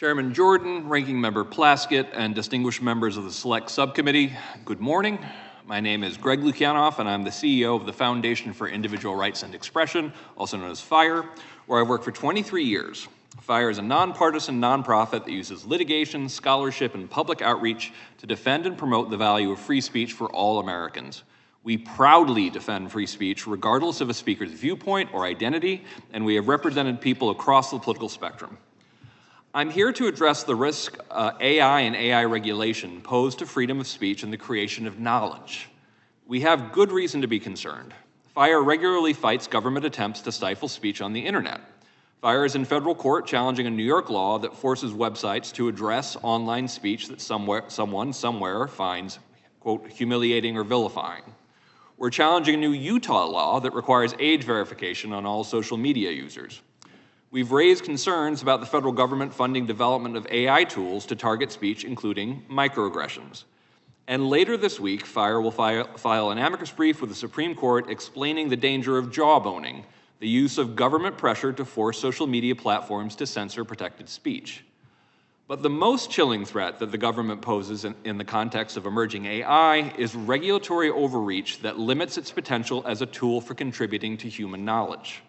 Chairman Jordan, Ranking Member Plaskett, and distinguished members of the Select Subcommittee, good morning. My name is Greg Lukianoff, and I'm the CEO of the Foundation for Individual Rights and Expression, also known as FIRE, where I've worked for 23 years. FIRE is a nonpartisan nonprofit that uses litigation, scholarship, and public outreach to defend and promote the value of free speech for all Americans. We proudly defend free speech regardless of a speaker's viewpoint or identity, and we have represented people across the political spectrum. I'm here to address the risk AI and AI regulation pose to freedom of speech and the creation of knowledge. We have good reason to be concerned. FIRE regularly fights government attempts to stifle speech on the internet. FIRE is in federal court challenging a New York law that forces websites to address online speech that someone somewhere finds, quote, humiliating or vilifying. We're challenging a new Utah law that requires age verification on all social media users. We've raised concerns about the federal government funding development of AI tools to target speech, including microaggressions. And later this week, FIRE will file an amicus brief with the Supreme Court explaining the danger of jawboning, the use of government pressure to force social media platforms to censor protected speech. But the most chilling threat that the government poses in the context of emerging AI is regulatory overreach that limits its potential as a tool for contributing to human knowledge.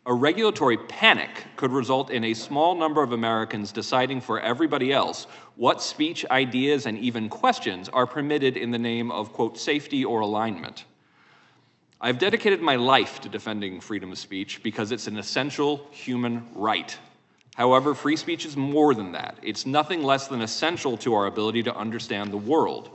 A regulatory panic could result in a small number of Americans deciding for everybody else what speech, ideas, and even questions are permitted in the name of, quote, safety or alignment. I've dedicated my life to defending freedom of speech because it's an essential human right. However, free speech is more than that. It's nothing less than essential to our ability to understand the world.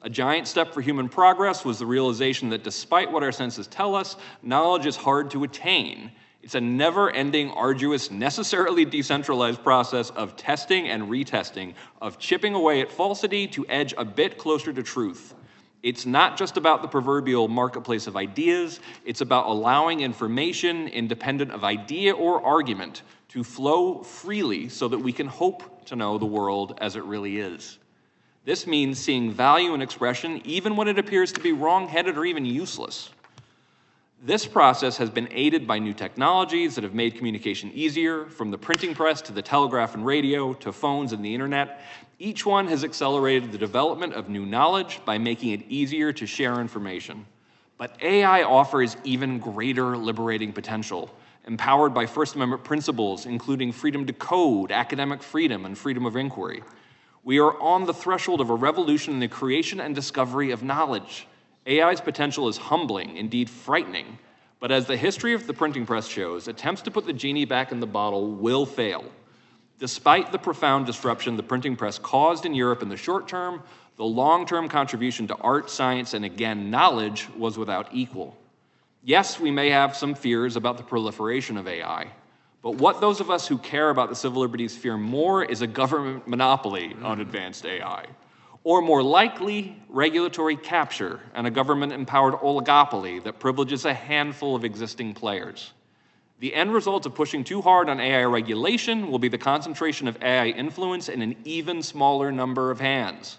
A giant step for human progress was the realization that despite what our senses tell us, knowledge is hard to attain. It's a never-ending, arduous, necessarily decentralized process of testing and retesting, of chipping away at falsity to edge a bit closer to truth. It's not just about the proverbial marketplace of ideas, it's about allowing information, independent of idea or argument, to flow freely so that we can hope to know the world as it really is. This means seeing value in expression even when it appears to be wrong-headed or even useless. This process has been aided by new technologies that have made communication easier, from the printing press to the telegraph and radio to phones and the internet. Each one has accelerated the development of new knowledge by making it easier to share information. But AI offers even greater liberating potential, empowered by First Amendment principles, including freedom to code, academic freedom, and freedom of inquiry. We are on the threshold of a revolution in the creation and discovery of knowledge. AI's potential is humbling, indeed frightening, but as the history of the printing press shows, attempts to put the genie back in the bottle will fail. Despite the profound disruption the printing press caused in Europe in the short term, the long-term contribution to art, science, and again, knowledge was without equal. Yes, we may have some fears about the proliferation of AI, but what those of us who care about the civil liberties fear more is a government monopoly on advanced AI. Or more likely, regulatory capture and a government-empowered oligopoly that privileges a handful of existing players. The end result of pushing too hard on AI regulation will be the concentration of AI influence in an even smaller number of hands.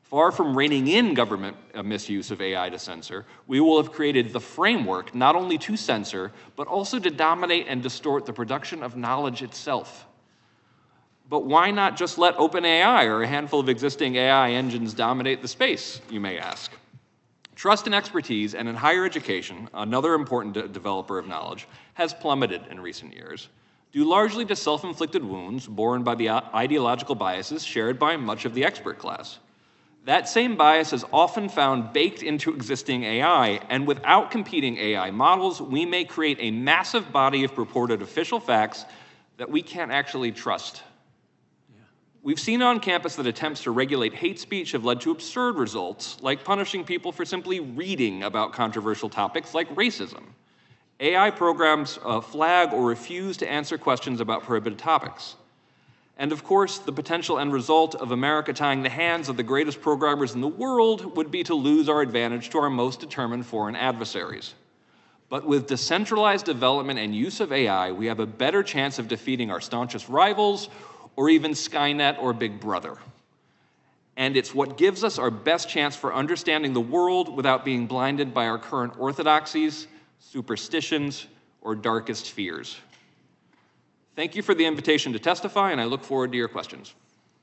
Far from reining in government misuse of AI to censor, we will have created the framework not only to censor, but also to dominate and distort the production of knowledge itself. But why not just let OpenAI or a handful of existing AI engines dominate the space, you may ask? Trust and expertise, and in higher education, another important developer of knowledge, has plummeted in recent years, due largely to self-inflicted wounds borne by the ideological biases shared by much of the expert class. That same bias is often found baked into existing AI, and without competing AI models, we may create a massive body of purported official facts that we can't actually trust. We've seen on campus that attempts to regulate hate speech have led to absurd results, like punishing people for simply reading about controversial topics like racism. AI programs flag or refuse to answer questions about prohibited topics. And of course, the potential end result of America tying the hands of the greatest programmers in the world would be to lose our advantage to our most determined foreign adversaries. But with decentralized development and use of AI, we have a better chance of defeating our staunchest rivals, or even Skynet or Big Brother. And it's what gives us our best chance for understanding the world without being blinded by our current orthodoxies, superstitions, or darkest fears. Thank you for the invitation to testify, and I look forward to your questions.